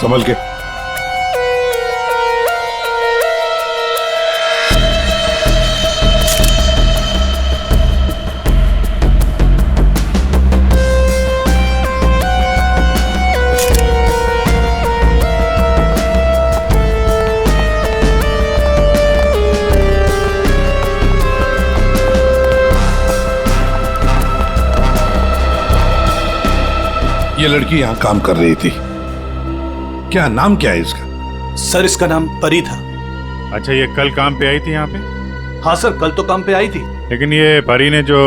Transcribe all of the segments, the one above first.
संभल के। ये लड़की यहाँ काम कर रही थी, क्या नाम क्या है इसका? सर इसका नाम परी था। अच्छा, ये कल काम पे आई थी यहाँ पे? हाँ सर, कल तो काम पे आई थी। लेकिन ये परी ने जो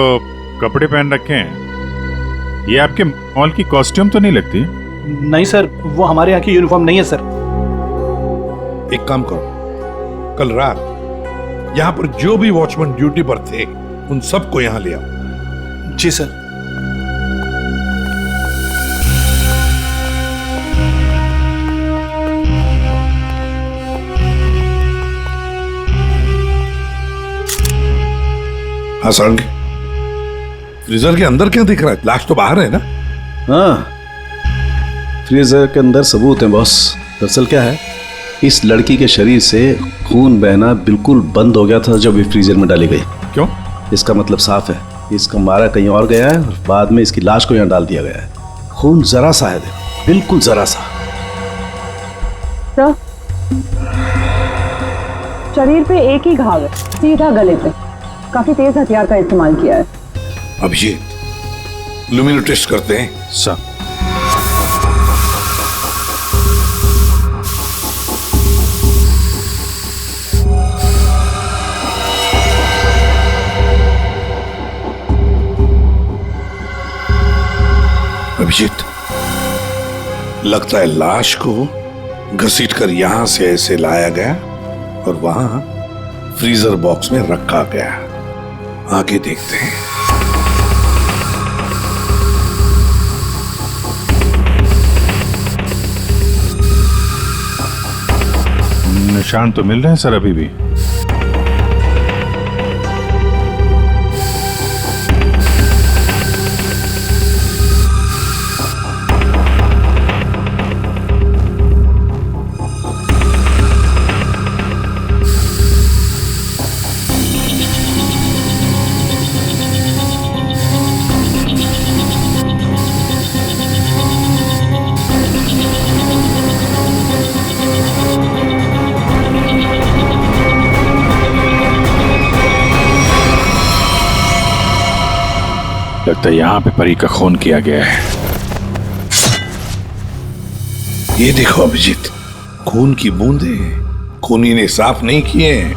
कपड़े पहन रखे हैं, ये आपके मॉल की कॉस्ट्यूम तो नहीं लगती? नहीं सर, वो हमारे यहाँ की यूनिफॉर्म नहीं है सर। एक काम करो, कल रात यहाँ पर जो भी वॉचमैन ड्यूटी पर थे उन सबको यहाँ ले आओ। जी सर। हाँ सारंगी, फ्रीजर के अंदर क्या दिख रहा है? लाश तो बाहर है ना? हाँ, फ्रीजर के अंदर सबूत है बॉस। दरअसल क्या है, इस लड़की के शरीर से खून बहना बिल्कुल बंद हो गया था जब ये फ्रीजर में डाली गई। क्यों? इसका मतलब साफ है, इसका मारा कहीं और गया है और बाद में इसकी लाश को यहाँ डाल दिया गया है। खून जरा सा है, देखो, बिल्कुल जरा सा। सर, शरीर पे एक ही घाव है, सीधा गले पे। काफी तेज हथियार का इस्तेमाल किया है। अभिजीत, लुमिनो टेस्ट करते हैं। सर, अभिजीत, लगता है लाश को घसीटकर यहां से ऐसे लाया गया और वहां फ्रीजर बॉक्स में रखा गया। आगे देखते हैं। निशान तो मिल रहे हैं सर अभी भी। लगता है यहाँ पे परी का खून किया गया है। ये देखो अभिजीत, खून की बूंदें खूनी ने साफ नहीं किए हैं।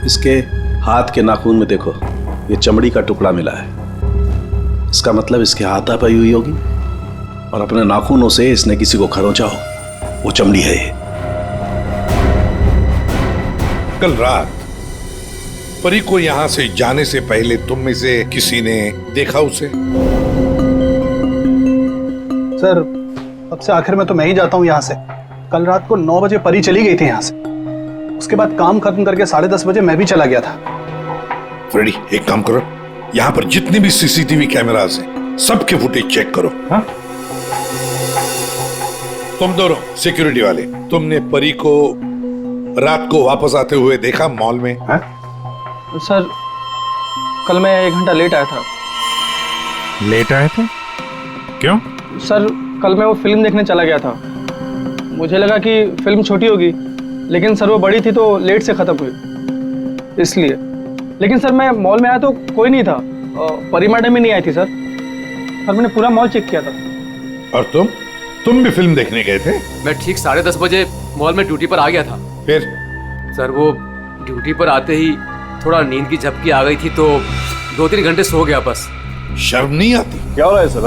इसके हाथ के नाखून में देखो, ये चमड़ी का टुकड़ा मिला है। इसका मतलब इसके हाथापाई हुई होगी और अपने नाखूनों से इसने किसी को खरोंचा हो, वो चमड़ी है ये। कल रात परी को यहां से जाने से पहले तुम में से किसी ने देखा उसे? सर, अब से आखिर में तो मैं ही जाता हूँ यहाँ से। कल रात को 9 बजे परी चली गई थी यहाँ से। उसके बाद काम खत्म करके 10:30 बजे मैं भी चला गया था। फ्रेडी, एक काम करो, यहाँ पर जितने भी सीसीटीवी कैमरास हैं सबके फुटेज चेक करो। हाँ? तुम दोनों सिक्योरिटी वाले, तुमने परी को रात को वापस आते हुए देखा मॉल में? हाँ? सर, कल मैं 1 घंटा लेट आया था। लेट आए थे? क्यों? सर, कल मैं वो फिल्म देखने चला गया था। मुझे लगा कि फिल्म छोटी होगी, लेकिन सर वो बड़ी थी तो लेट से खत्म हुई, इसलिए। लेकिन सर मैं मॉल में आया तो कोई नहीं था, परी मैडम भी नहीं आई थी सर। मैंने पूरा मॉल चेक किया था। और तुम भी फिल्म देखने गए थे? मैं ठीक 10:30 बजे मॉल में ड्यूटी पर आ गया था। फिर? सर वो ड्यूटी पर आते ही थोड़ा नींद की झपकी आ गई थी तो 2-3 घंटे सो गया बस। शर्म नहीं आती? क्या हो रहा है सर?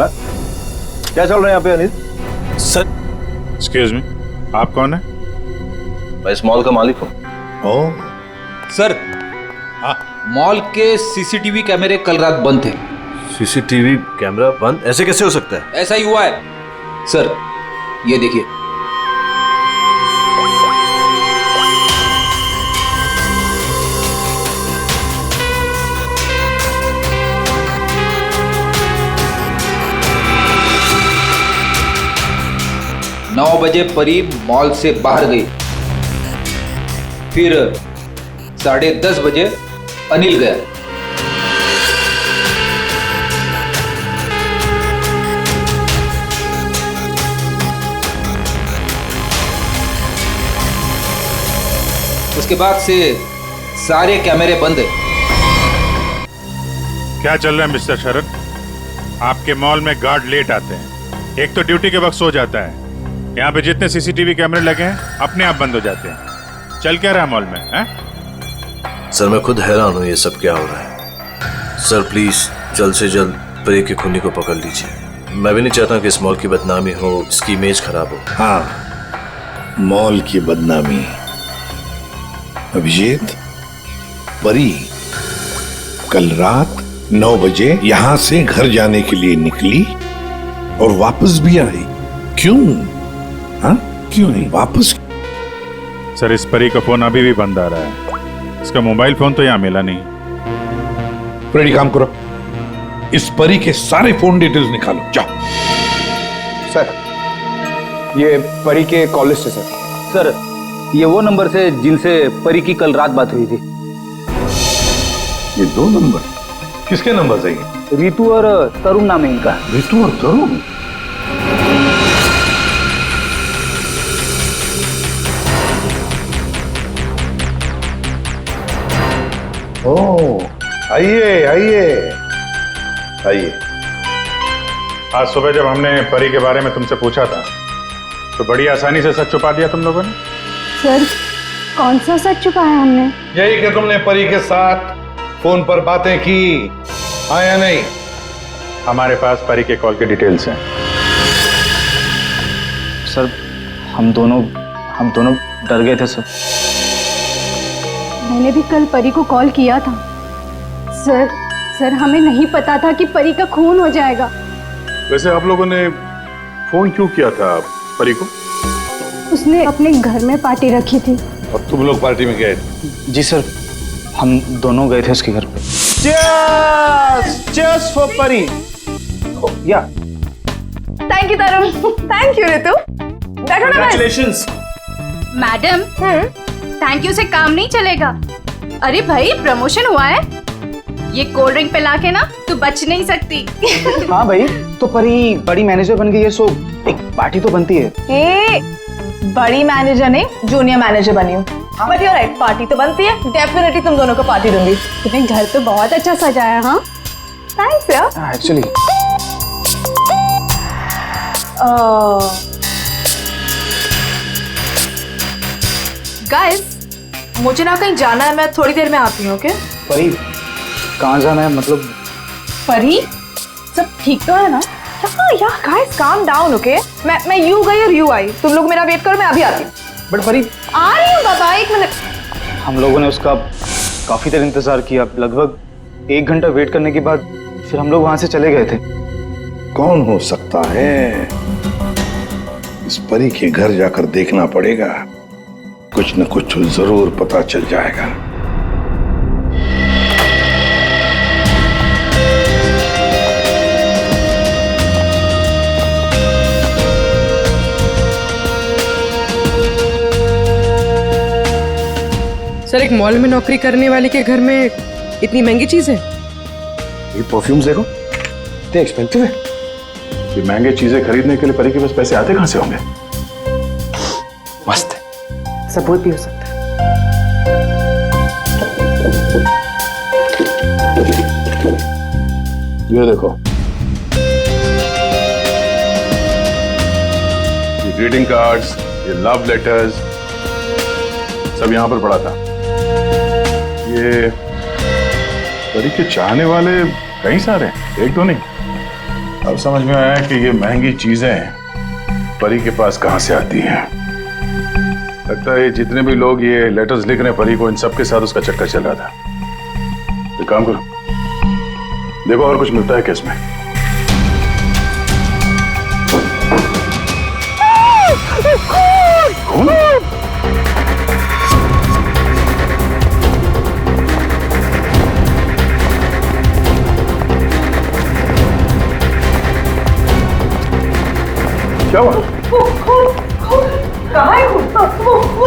क्या चल रहा है यहाँ पे अनिल? सर, एक्सक्यूज मी, आप कौन है? मैं इस मॉल का मालिक हूँ। ओह, सर, हाँ? मॉल के सीसीटीवी कैमरे कल रात बंद थे। सीसीटीवी कैमरा बंद? ऐसे कैसे हो सकता है? ऐसा ही हुआ है सर, ये देखिए। बजे परी मॉल से बाहर गई। फिर 10:30 बजे अनिल गया। उसके बाद से सारे कैमरे बंद है। क्या चल रहा है मिस्टर शरद? आपके मॉल में गार्ड लेट आते हैं, एक तो ड्यूटी के वक्त सो जाता है। यहाँ पे जितने सीसीटीवी कैमरे लगे हैं अपने आप बंद हो जाते हैं। चल क्या रहा है मॉल में है? सर मैं खुद हैरान हूँ, ये सब क्या हो रहा है। सर प्लीज जल्द से जल्द परी के खूनी को पकड़ लीजिए। मैं भी नहीं चाहता कि इस मॉल की बदनामी हो, इसकी इमेज खराब हो। हाँ, मॉल की बदनामी। अभिजीत, परी कल रात 9 बजे यहां से घर जाने के लिए निकली और वापस भी आई। क्यों? हाँ, क्यों नहीं वापस? सर इस परी का फोन अभी भी बंद आ रहा है। इसका मोबाइल फोन तो यहाँ मिला नहीं। रेडी, काम करो, इस परी के सारे फोन डिटेल्स निकालो, जाओ। सर ये परी के कॉल लिस्ट है सर। ये वो नंबर से जिनसे परी की कल रात बात हुई थी। ये 2 नंबर किसके नंबर है? रितु और तरुण नाम है इनका। रितु और तरुण? ओह, आइए आइए आइए। आज सुबह जब हमने परी के बारे में तुमसे पूछा था तो बड़ी आसानी से सच छुपा दिया तुम लोगों ने। सर कौन सा सच छुपाया हमने? यही कि तुमने परी के साथ फोन पर बातें की, हाँ या नहीं? हमारे पास परी के कॉल के डिटेल्स हैं। सर हम दोनों डर गए थे सर। मैंने भी कल परी को कॉल किया था। सर हमें नहीं पता था कि परी का खून हो जाएगा। वैसे आप लोगों ने फोन क्यों किया था परी को? उसने अपने घर में पार्टी रखी थी। और तुम लोग पार्टी में गए? जी सर, हम दोनों गए थे उसके घर पे। Cheers for परी। या thank you Tarun. Thank you Ritu. बैठो ना। कांग्रेचुलेशंस। मैडम, थैंक यू से काम नहीं चलेगा। अरे भाई प्रमोशन हुआ है, ये कोल्ड ड्रिंक पिला के ना तू बच नहीं सकती। हाँ भाई, तो परी बड़ी मैनेजर बन गई है, सो एक पार्टी तो बनती है। बड़ी मैनेजर नहीं, जूनियर मैनेजर बनी हूँ। बट यू राइट, पार्टी तो बनती है। डेफिनेटली तुम दोनों को पार्टी दूंगी। तुम्हें घर तो बहुत अच्छा सजाया। हाँ थैंक्स यार। एक्चुअली गाइस, मुझे ना कहीं जाना है, मैं थोड़ी देर में आती हूँ। ओके परी, कहाँ जाना है? मतलब परी, सब ठीक तो है ना? यार गाइस काम डाउन। ओके मैं यू गई और यू आई, तुम लोग मेरा वेट करो, मैं अभी आती हूँ। बट परी, आ रही हूँ बाबा, 1 मिनट। हम लोगों ने उसका काफी देर इंतजार किया, लगभग 1 घंटा वेट करने के बाद फिर हम लोग वहां से चले गए थे। कौन हो सकता है? इस परी के घर जाकर देखना पड़ेगा, कुछ न कुछ जरूर पता चल जाएगा। सर एक मॉल में नौकरी करने वाले के घर में इतनी महंगी चीज है? ये परफ्यूम्स देखो, इतने एक्सपेंसिव है। ये महंगे चीजें खरीदने के लिए परी के पास पैसे आते कहां से होंगे? मस्त है, सपोर्ट भी हो सकता है। ये देखो, ये ग्रीटिंग कार्ड्स, ये लव लेटर्स सब यहां पर पड़ा था। ये परी के चाहने वाले कई सारे हैं, एक तो नहीं। अब समझ में आया कि ये महंगी चीजें परी के पास कहां से आती हैं। लगता है जितने भी लोग ये लेटर्स लिख रहे हैं परी को, इन सब के साथ उसका चक्कर चल रहा था। एक काम करो, देखो और कुछ मिलता है क्या इसमें। खून? क्या हुआ? कहाँ है वो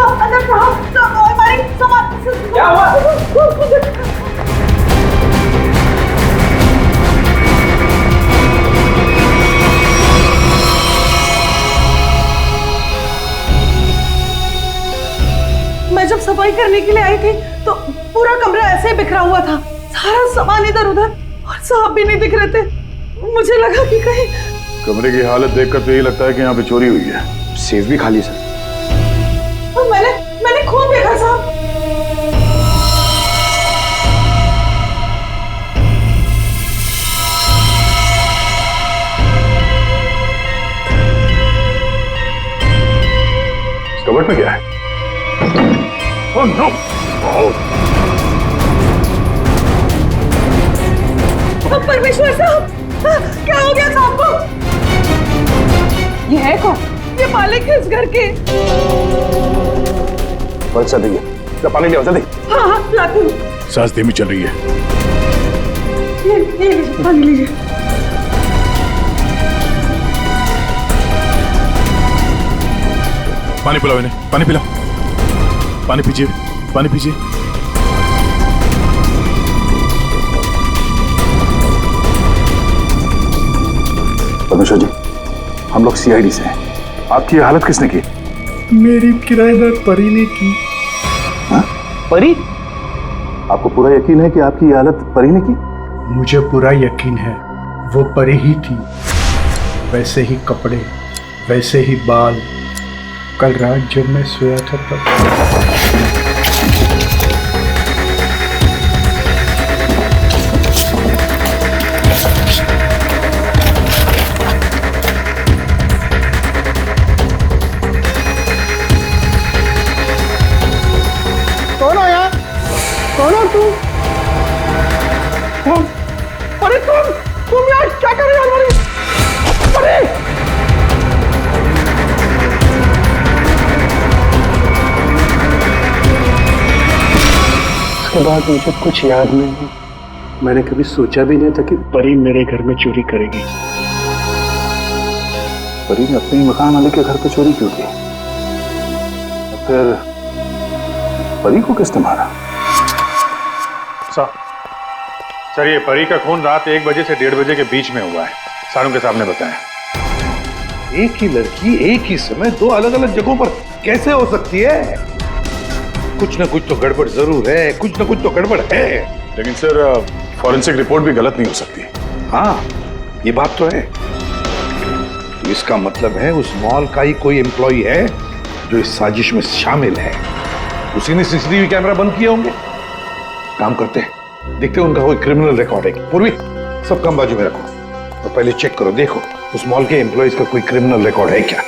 अंदर कहाँ हमारी सामान क्या हुआ? मैं जब सफाई करने के लिए आई थी तो पूरा कमरा ऐसे ही बिखरा हुआ था, सारा सामान इधर उधर, और साहब भी नहीं दिख रहे थे। मुझे लगा कि कहीं कमरे की हालत देखकर तो यही लगता है कि यहाँ पे चोरी हुई है। सेफ भी खाली सर। तो मैंने खूब देखा साहब। इस कबर्ड में क्या है? Oh no! परमेश्वर साहब, क्या हो गया साहब को? ये है कौन? ये मालिक है इस घर के। बच्चा दी है, पानी ले आओ जल्दी। हाँ हाँ लाती हूँ। सांस धीमी चल रही है। ये लीजिए, पानी लीजिए। पानी पिलाओ इन्हें, पानी पिलाओ। पानी पीजिए, पानी पीजिए। परमेश्वर जी, हम लोग सीआईडी से हैं। आपकी ये हालत किसने की? मेरी किराएदार परी ने की। हाँ? परी? आपको पूरा यकीन है कि आपकी ये हालत परी ने की? मुझे पूरा यकीन है, वो परी ही थी। वैसे ही कपड़े, वैसे ही बाल। कल रात जब मैं सोया था तब। कौन आया? कौन हो तू? कौन? अरे तुम यार क्या कर रहे हो हमारी? अरे! उसके बाद मुझे कुछ याद नहीं। मैंने कभी सोचा भी नहीं था कि परी मेरे घर में चोरी करेगी। परी ने अपने मकान वाले के घर पे चोरी क्यों की? फिर परी को किसने मारा? सर ये परी का खून रात 1 बजे से 1:30 बजे के बीच में हुआ है, सारों के सामने बताया। एक ही लड़की एक ही समय 2 अलग अलग जगहों पर कैसे हो सकती है? कुछ ना कुछ तो गड़बड़ जरूर है, कुछ ना कुछ तो गड़बड़ है। लेकिन सर फॉरेंसिक रिपोर्ट भी गलत नहीं हो सकती। हाँ, ये बात तो है। इसका मतलब है उस मॉल का ही कोई एम्प्लॉय है जो इस साजिश में शामिल है। उसी ने सीसीटीवी कैमरा बंद किए होंगे। काम करते हैं, देखते हैं उनका कोई क्रिमिनल रिकॉर्ड है। पूर्वी, सब काम बाजू में रखो और तो पहले चेक करो, देखो उस मॉल के एम्प्लॉयज का कोई क्रिमिनल रिकॉर्ड है क्या।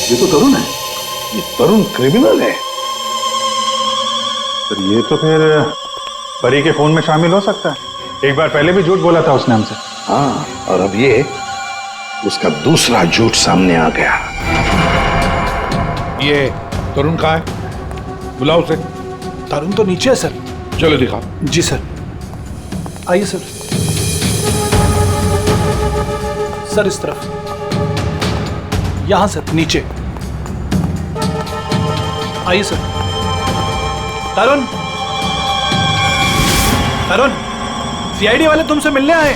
ये तो तरुण है। ये तरुण क्रिमिनल है। सर ये तो फिर परी के खून में शामिल हो सकता है। एक बार पहले भी झूठ बोला था उसने हमसे। हाँ, और अब ये उसका दूसरा झूठ सामने आ गया। ये तरुण कहाँ है? बुलाओ उसे। तरुण तो नीचे है सर। चलो दिखाओ। जी सर, आइए सर। सर इस तरफ, यहां सर, नीचे आइए सर। तरुण, तरुण, सीआईडी वाले तुमसे मिलने आए।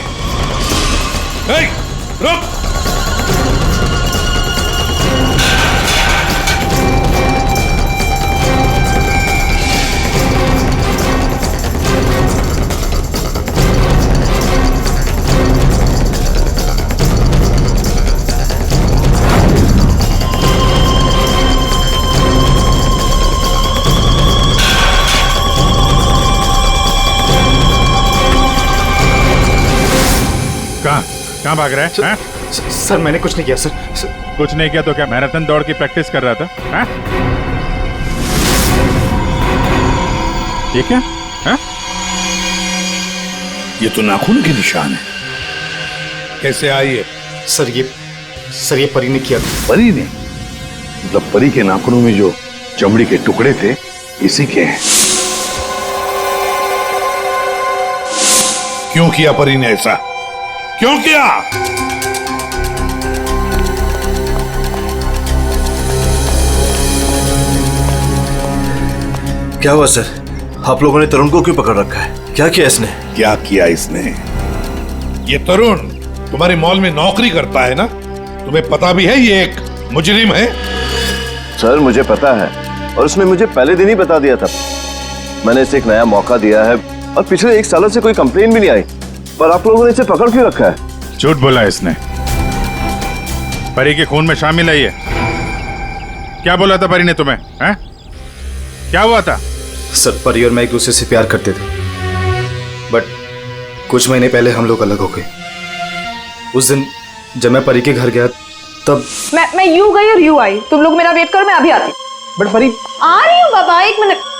रुक। कहाँ भाग रहा है? सर मैंने कुछ नहीं किया सर। कुछ नहीं किया तो क्या मैराथन दौड़ की प्रैक्टिस कर रहा था? हाँ? ये क्या? हाँ? ये तो नाखून के निशान है। कैसे आई है? सर ये परी ने किया। परी ने? मतलब परी के नाखूनों में जो चमड़ी के टुकड़े थे इसी के हैं। क्यों किया परी ने ऐसा? क्यों किया? क्या हुआ सर? आप लोगों ने तरुण को क्यों पकड़ रखा है? क्या किया इसने? क्या किया इसने? ये तरुण तुम्हारे मॉल में नौकरी करता है ना? तुम्हें पता भी है ये एक मुजरिम है? सर मुझे पता है, और उसने मुझे पहले दिन ही बता दिया था। मैंने इसे एक नया मौका दिया है और पिछले 1 साल से कोई कंप्लेन भी नहीं आई, पर आप लोगों ने इसे पकड़ क्यों रखा है? झूठ बोला इसने। परी के खून में शामिल है ये। क्या बोला था परी ने तुम्हें? हैं? क्या हुआ था? सर परी और मैं एक दूसरे से प्यार करते थे, बट कुछ महीने पहले हम लोग अलग हो गए। उस दिन जब मैं परी के घर गया तब मैं यूं गई और यूं आई। तुम लोग मेरा वेट करो, मैं अभी आती हूँ। बट परी आ रही हूँ बाबा, 1 मिनट।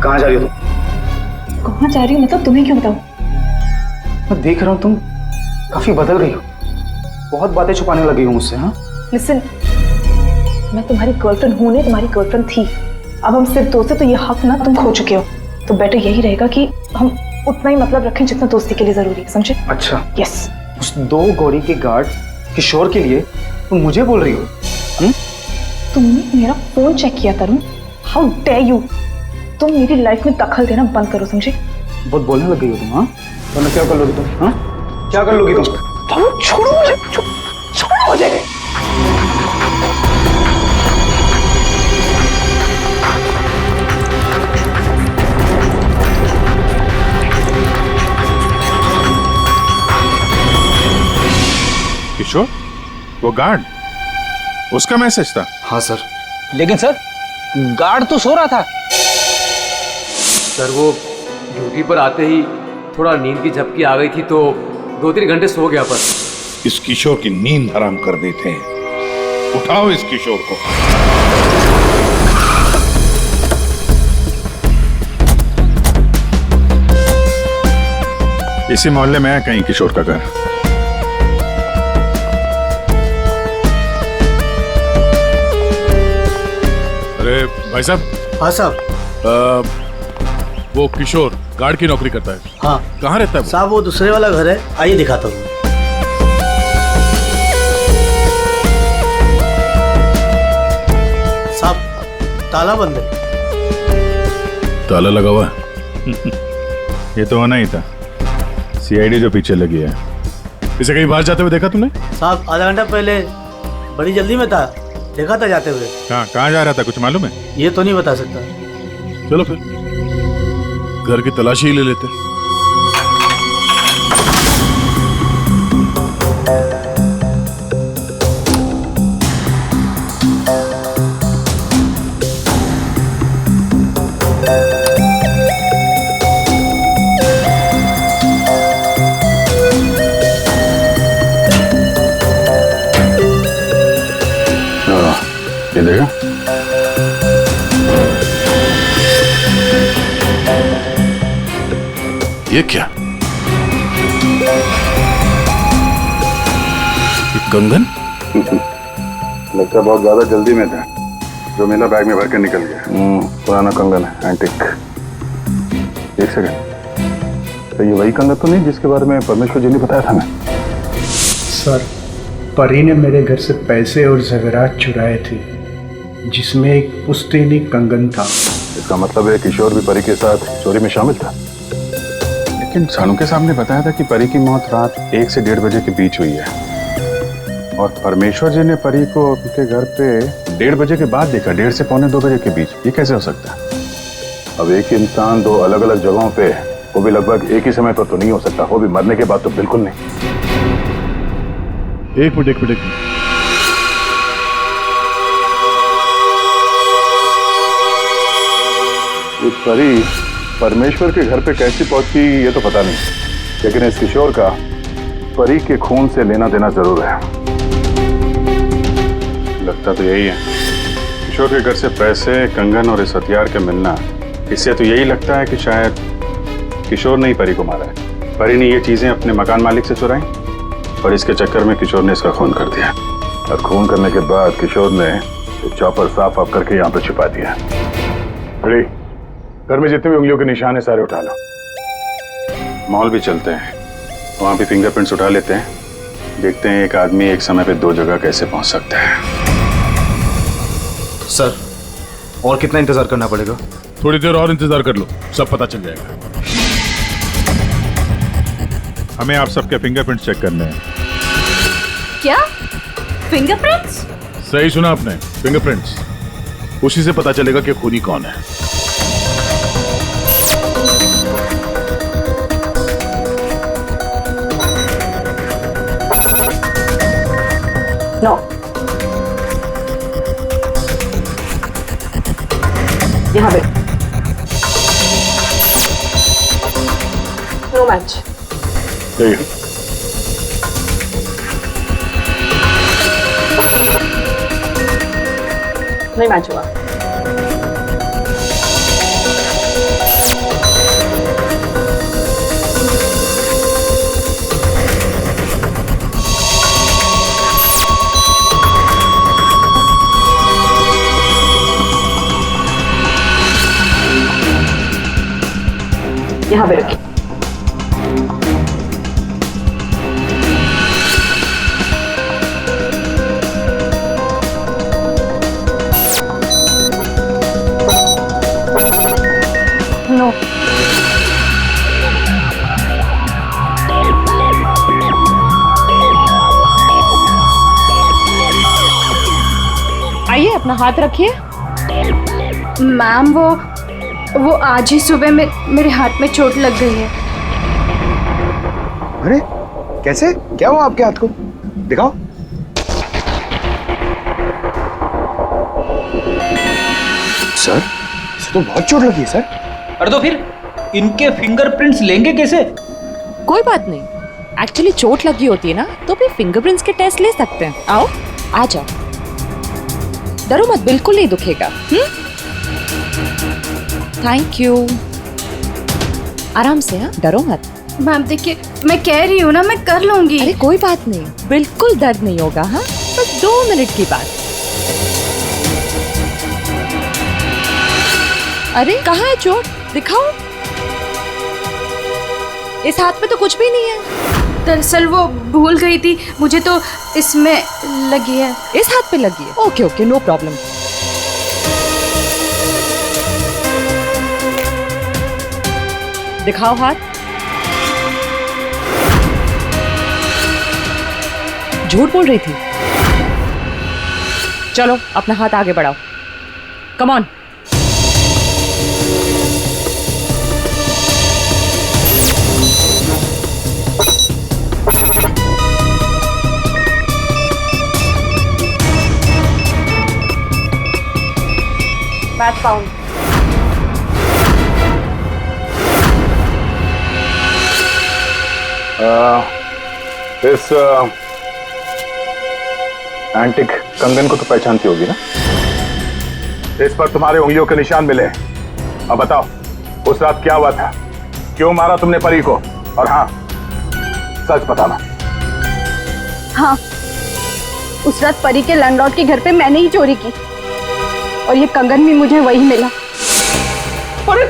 कहाँ जा रही हो तुम? कहाँ जा रही हूँ मतलब? तुम्हें क्यों बताऊँ? मैं देख रहा हूँ तुम काफी बदल गई हो, बहुत बातें छुपाने लगी हो मुझसे। हाँ लिसन, मैं तुम्हारी गर्लफ्रेंड हूँ, नहीं तुम्हारी गर्लफ्रेंड थी। अब हम सिर्फ दोस्त हैं, तो ये हक ना तुम खो चुके हो। तो बेटर यही रहेगा कि हम उतना ही मतलब रखें जितना दोस्ती के लिए जरूरी है, समझे? अच्छा यस। उस 2 गौड़ी के गार्ड किशोर के लिए तुम मुझे बोल रही हो? तुमने मेरा फोन चेक किया तरुण, हाउ डेयर यू। तुम मेरी लाइफ में दखल देना बंद करो, समझे? बहुत बोलने लग गई हो तुम। हाँ वरना क्या कर लोगी तुम? हाँ क्या कर लोगी तुम? छोड़ो मुझे, छोड़ो मुझे। किशोर, वो गार्ड, उसका मैसेज था? हाँ सर। लेकिन सर गार्ड तो सो रहा था। सर वो ड्यूटी पर आते ही थोड़ा नींद की झपकी आ गई थी तो 2-3 घंटे सो गया। पर इस किशोर की नींद हराम कर देते हैं। उठाओ इस किशोर को। इसी मोहल्ले में है कहीं किशोर का घर। अरे भाई साहब। हाँ साहब। वो किशोर गार्ड की नौकरी करता है। हाँ। कहाँ रहता है? साहब वो दूसरे वाला घर है, आइए दिखाता हूँ। साहब ताला बंद है। ताला लगा हुआ है? ये तो होना ही था। सीआईडी जो पीछे लगी है। इसे कहीं बाहर जाते हुए देखा तुमने? साहब आधा घंटा पहले बड़ी जल्दी में था, देखा था जाते हुए। कहाँ जा रहा था, कुछ मालूम है? ये तो नहीं बता सकता। चलो फिर घर की तलाशी ही ले लेते। ये देखा? ये क्या? ये कंगन? लगता बहुत ज्यादा जल्दी में था, जो मेरा बैग में भर के निकल गया। पुराना कंगन है, एंटिक। एक सेकंड, तो ये वही कंगन तो नहीं जिसके बारे में परमेश्वर जी ने बताया था? मैं सर परी ने मेरे घर से पैसे और ज़ेवरात चुराए थे, जिसमें एक पुश्तैनी कंगन था। इसका मतलब है किशोर भी परी के साथ चोरी में शामिल था। लेकिन सानू के सामने बताया था कि परी की मौत रात 1 से 1:30 बजे के बीच हुई है, और परमेश्वर जी ने परी को उनके घर पे 1:30 बजे के बाद देखा, 1:30 से 1:45-2 बजे के बीच। ये कैसे हो सकता है? अब एक ही इंसान 2 अलग अलग जगहों पे, वो भी लगभग एक ही समय पर तो नहीं हो सकता, वो भी मरने के बाद तो बिल्कुल नहीं। एक मिनट। परी परमेश्वर के घर पे कैसी पहुंची ये तो पता नहीं, लेकिन इस किशोर का परी के खून से लेना देना जरूर है। लगता तो यही है। किशोर के घर से पैसे, कंगन और इस हथियार के मिलना, इससे तो यही लगता है कि शायद किशोर ने ही परी को मारा है। परी ने ये चीजें अपने मकान मालिक से चुराई और इसके चक्कर में किशोर ने इसका खून कर दिया। और खून करने के बाद किशोर ने चॉपर साफ ऑफ करके यहाँ पे छिपा दिया। अरे घर में जितने भी उंगलियों के निशान है सारे उठा लो। मॉल भी चलते हैं, वहां भी फिंगरप्रिंट्स उठा लेते हैं, देखते हैं एक आदमी एक समय पे 2 जगह कैसे पहुंच सकता है। सर और कितना इंतजार करना पड़ेगा? थोड़ी देर और इंतजार कर लो, सब पता चल जाएगा। हमें आप सबके फिंगरप्रिंट चेक करने हैं। क्या फिंगरप्रिंट्स? सही सुना आपने, फिंगरप्रिंट्स। उसी से पता चलेगा कि खूनी कौन है। नो, यहाँ पे नो मैच। नहीं मैच हुआ। यहाँ पे रखिए। नो, आइए अपना हाथ रखिए। मैम वो आज ही सुबह में मेरे हाथ में चोट लग गई है। अरे कैसे, क्या हुआ आपके हाथ को? दिखाओ। सर इसे तो बहुत चोट लगी है सर। अरे तो फिर इनके फिंगरप्रिंट्स लेंगे कैसे? कोई बात नहीं, एक्चुअली चोट लगी होती है ना तो फिर फिंगरप्रिंट्स के टेस्ट ले सकते हैं। आओ आ जाओ, डरो मत, बिल्कुल नहीं दुखेगा। थैंक यू, आराम से। हाँ डरो मत। मैम देखिए, मैं कह रही हूँ ना, मैं कर लूंगी। अरे कोई बात नहीं, बिल्कुल दर्द नहीं होगा। हाँ बस 2 मिनट की बात। अरे कहाँ है चोट, दिखाओ। इस हाथ पे तो कुछ भी नहीं है। दरअसल वो भूल गई थी, मुझे तो इसमें लगी है। इस हाथ पे लगी है? Okay okay, no problem. दिखाओ हाथ। झूठ बोल रही थी। चलो अपना हाथ आगे बढ़ाओ, कम ऑन। Match found. इस एंटिक कंगन को तो पहचानती होगी ना? इस पर तुम्हारे उंगलियों के निशान मिले। अब बताओ उस रात क्या हुआ था, क्यों मारा तुमने परी को? और हाँ सच बताना। हाँ, उस रात परी के लैंडलॉर्ड के घर पे मैंने ही चोरी की और ये कंगन भी मुझे वही मिला। अरे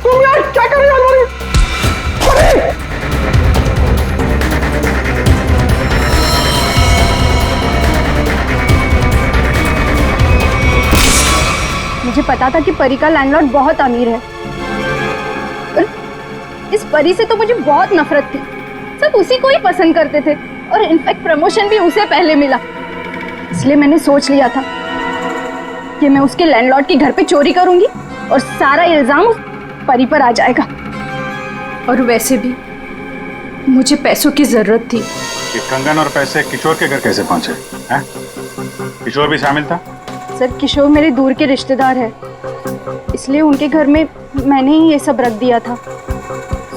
तुम यार क्या कर रही हो? मुझे पता था कि परी का लैंडलॉर्ड बहुत अमीर है। और इस परी से तो मुझे बहुत नफरत थी। सब उसी को ही पसंद करते थे और इनफैक्ट प्रमोशन भी उसे पहले मिला। इसलिए मैंने सोच लिया था कि मैं उसके लैंडलॉर्ड के घर पे चोरी करूंगी और सारा इल्जाम उस परी पर आ जाएगा। और वैसे भी मुझे पैसों की जरूरत थी। ये कंगन और पैसे किशोर के घर कैसे पहुंचे हैं? किशोर भी शामिल था? सर किशोर मेरे दूर के रिश्तेदार है। इसलिए उनके घर में मैंने ही ये सब रख दिया था।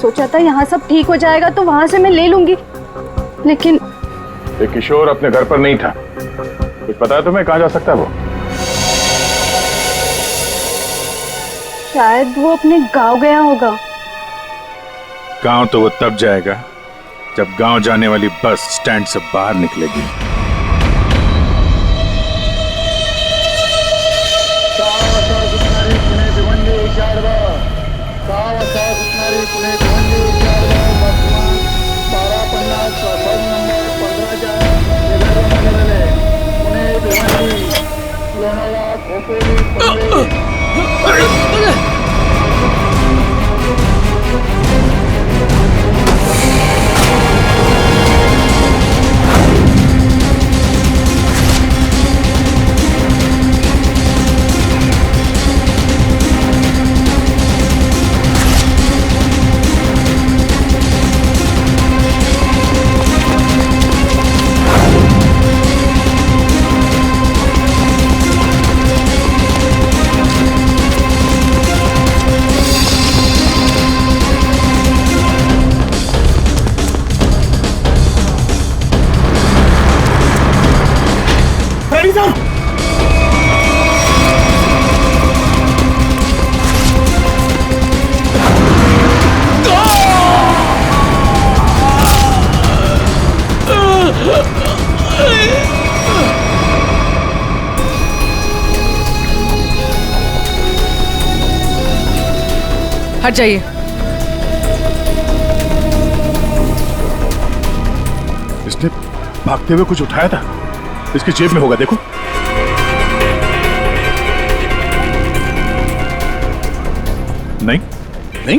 सोचा था यहाँ सब ठीक हो जाएगा तो वहां से मैं ले लूंगी, लेकिन ये किशोर अपने घर पर नहीं था। कुछ पता है तुम्हें कहाँ जा सकता है वो? शायद वो अपने गांव गया होगा। गांव तो वो तब जाएगा जब गांव जाने वाली बस स्टैंड से बाहर निकलेगी। हट जाइए। इसने भागते हुए कुछ उठाया था, इसकी जेब में होगा, देखो। नहीं नहीं,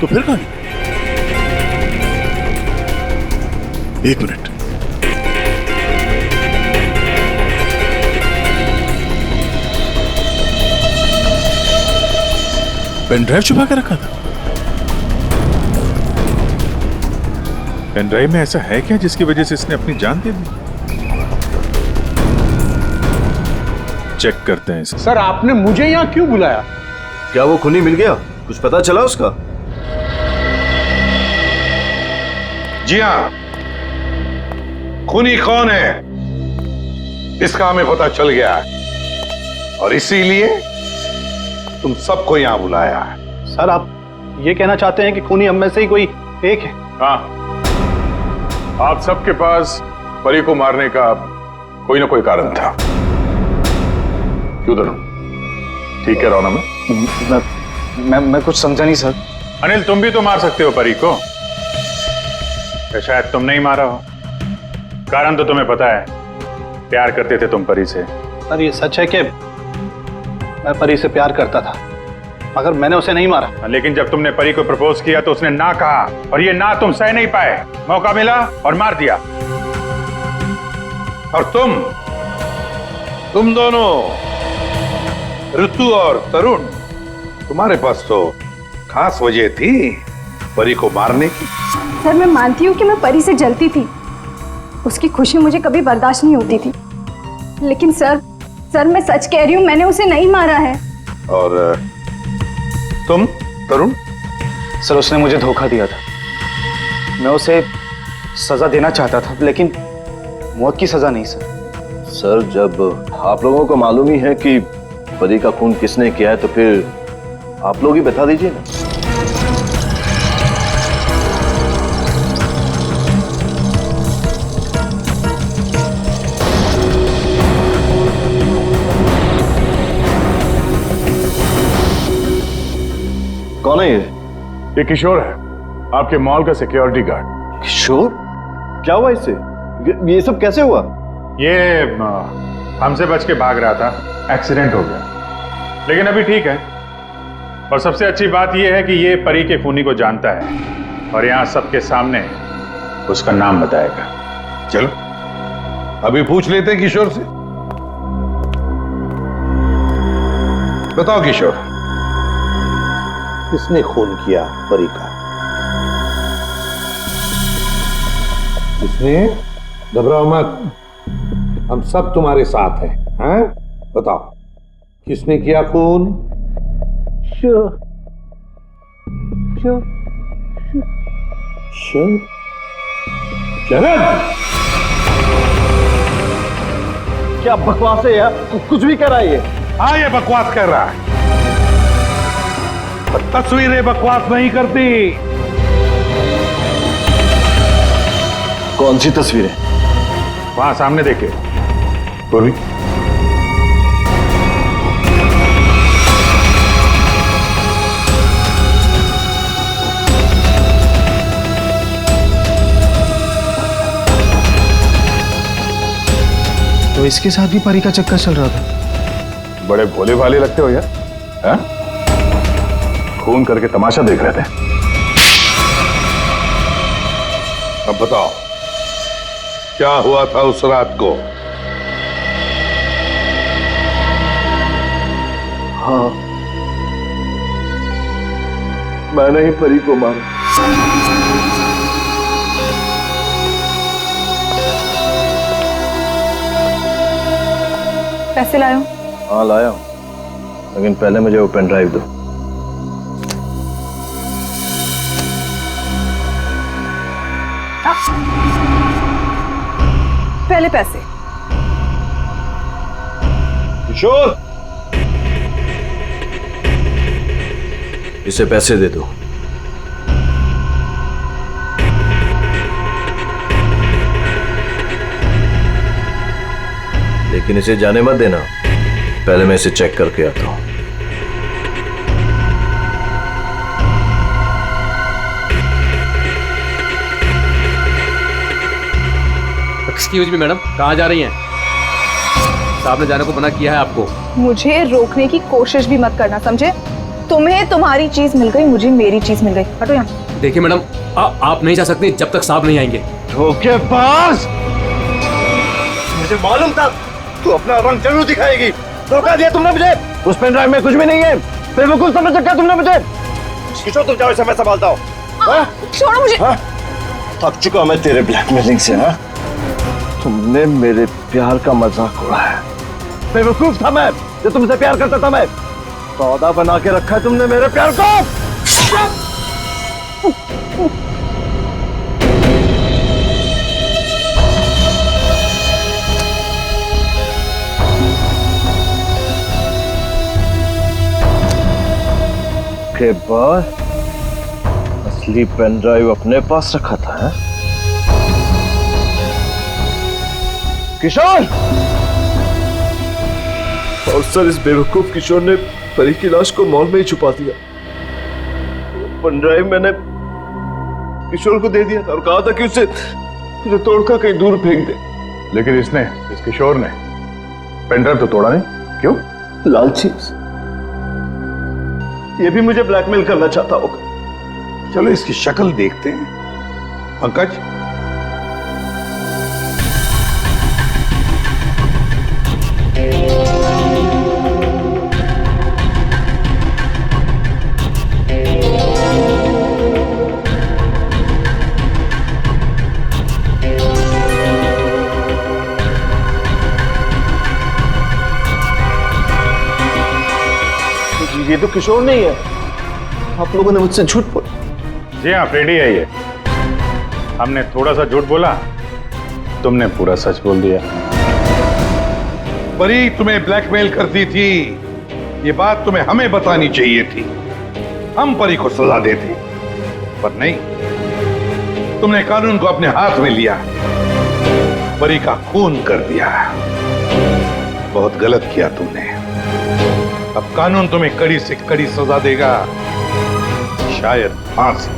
तो फिर कहां? एक मिनट, पेन ड्राइव छुपा के रखा था। पेन ड्राइव में ऐसा है क्या जिसकी वजह से इसने अपनी जान दे दी? चेक करते हैं इसे। सर, आपने मुझे यहाँ क्यों बुलाया? क्या वो खूनी मिल गया? कुछ पता चला उसका? जी हाँ, खूनी कौन है इसका हमें पता चल गया है और इसीलिए तुम सबको यहां बुलाया है। सर, आप ये कहना चाहते हैं कि खूनी हम में से ही कोई एक है? हाँ, आप सबके पास परी को मारने का कोई ना कोई कारण था। क्यों तरुण, ठीक कह रहा हूं ना मैं कुछ समझा नहीं सर। अनिल, तुम भी तो मार सकते हो परी को। या शायद तुम नहीं मारा हो। कारण तो तुम्हें पता है, प्यार करते थे तुम परी से। सर, ये सच है कि मैं परी से प्यार करता था, मगर मैंने उसे नहीं मारा। लेकिन जब तुमने परी को प्रपोज किया तो उसने ना कहा, और ये ना तुम सह नहीं पाए। मौका मिला और मार दिया। और तुम दोनों, ऋतु और तरुण, तुम्हारे पास तो खास वजह थी परी को मारने की। सर, मैं मानती हूँ कि मैं परी से जलती थी, उसकी खुशी मुझे कभी बर्दाश्त नहीं होती थी, लेकिन सर मैं सच कह रही हूँ, मैंने उसे नहीं मारा है। और तुम तरुण? सर, उसने मुझे धोखा दिया था। मैं उसे सजा देना चाहता था, लेकिन मौत की सजा नहीं सर। सर, जब आप लोगों को मालूम ही है कि परी का खून किसने किया है, तो फिर आप लोग ही बता दीजिए ना। कौन है ये किशोर है, आपके मॉल का सिक्योरिटी गार्ड। किशोर? क्या हुआ इससे? ये सब कैसे हुआ? ये हमसे बच के भाग रहा था, एक्सीडेंट हो गया, लेकिन अभी ठीक है। और सबसे अच्छी बात यह है कि ये परी के खूनी को जानता है और यहाँ सबके सामने उसका नाम बताएगा। चलो अभी पूछ लेते हैं किशोर से। बताओ किशोर, किसने खून किया परी का? किसने? घबराओ मत, हम सब तुम्हारे साथ हैं। हैं? बताओ किसने किया खून? शरद, क्या बकवास है यार, कुछ भी कर रहा है ये। हाँ, ये बकवास कर रहा है, पर तस्वीरें बकवास नहीं करती। कौन सी तस्वीरें? वहां सामने देखे पूर्वी। तो इसके साथ भी परी का चक्कर चल रहा था। बड़े भोले भाले लगते हो यार, हैं? खून करके तमाशा देख रहे थे। अब बताओ, क्या हुआ था उस रात को? हाँ, मैंने ही परी को मारा। पैसे लाया? हाँ लाया हूं, लेकिन पहले मुझे वो पेन ड्राइव दो। पहले पैसे। किशोर, इसे पैसे दे दो। लेकिन इसे जाने मत देना, पहले मैं इसे चेक करके आता हूं। एक्सक्यूज मी मैडम, कहाँ जा रही हैं? साहब ने जाने को मना किया है आपको। मुझे रोकने की कोशिश भी मत करना, समझे? तुम्हें तुम्हारी चीज मिल गई, मुझे मेरी चीज मिल गई। हटो यहाँ। देखिए मैडम, आप नहीं जा सकती जब तक साहब नहीं आएंगे। धोखेबाज! मुझे मालूम था तू अपना रंग जरूर दिखाएगी। धोखा दिया तुमने मुझे। उस पेन ड्राइव में कुछ भी नहीं है। बेवकूफ समझ रखा तुमने मुझे। किशोर, तुम जाओ, इसे मैं संभालता हूँ। छोड़ो मुझे। थक चुका मैं तेरे ब्लैकमेलिंग से। हाँ, तुमने मेरे प्यार का मजाक उड़ाया। बेवकूफ था मैं जो तुमसे प्यार करता था। मैं सौदा बना के रखा है तुमने मेरे प्यार को। के बाद असली पेन ड्राइव अपने पास रखा था। है? किशोर! और सर, इस बेवकूफ किशोर ने परी की लाश को मॉल में ही छुपा दिया। पेन ड्राइव मैंने किशोर को दे दिया था और कहा था कि उसे तोड़कर कहीं दूर फेंक दे। लेकिन इस किशोर ने पेन ड्राइव तो तोड़ा नहीं। क्यों? लालची। ये भी मुझे ब्लैकमेल करना चाहता होगा। चलो इसकी शक्ल देखते हैं। पंकज, ये तो किशोर नहीं है। आप लोगों ने मुझसे झूठ बोला। जी हाँ, फ्रेडी है ये। हमने थोड़ा सा झूठ बोला, तुमने पूरा सच बोल दिया। परी तुम्हें ब्लैकमेल करती थी, ये बात तुम्हें हमें बतानी चाहिए थी। हम परी को सजा देते, पर नहीं, तुमने कानून को अपने हाथ में लिया, परी का खून कर दिया। बहुत गलत किया तुमने। अब कानून तुम्हें कड़ी से कड़ी सजा देगा, शायद फांसी।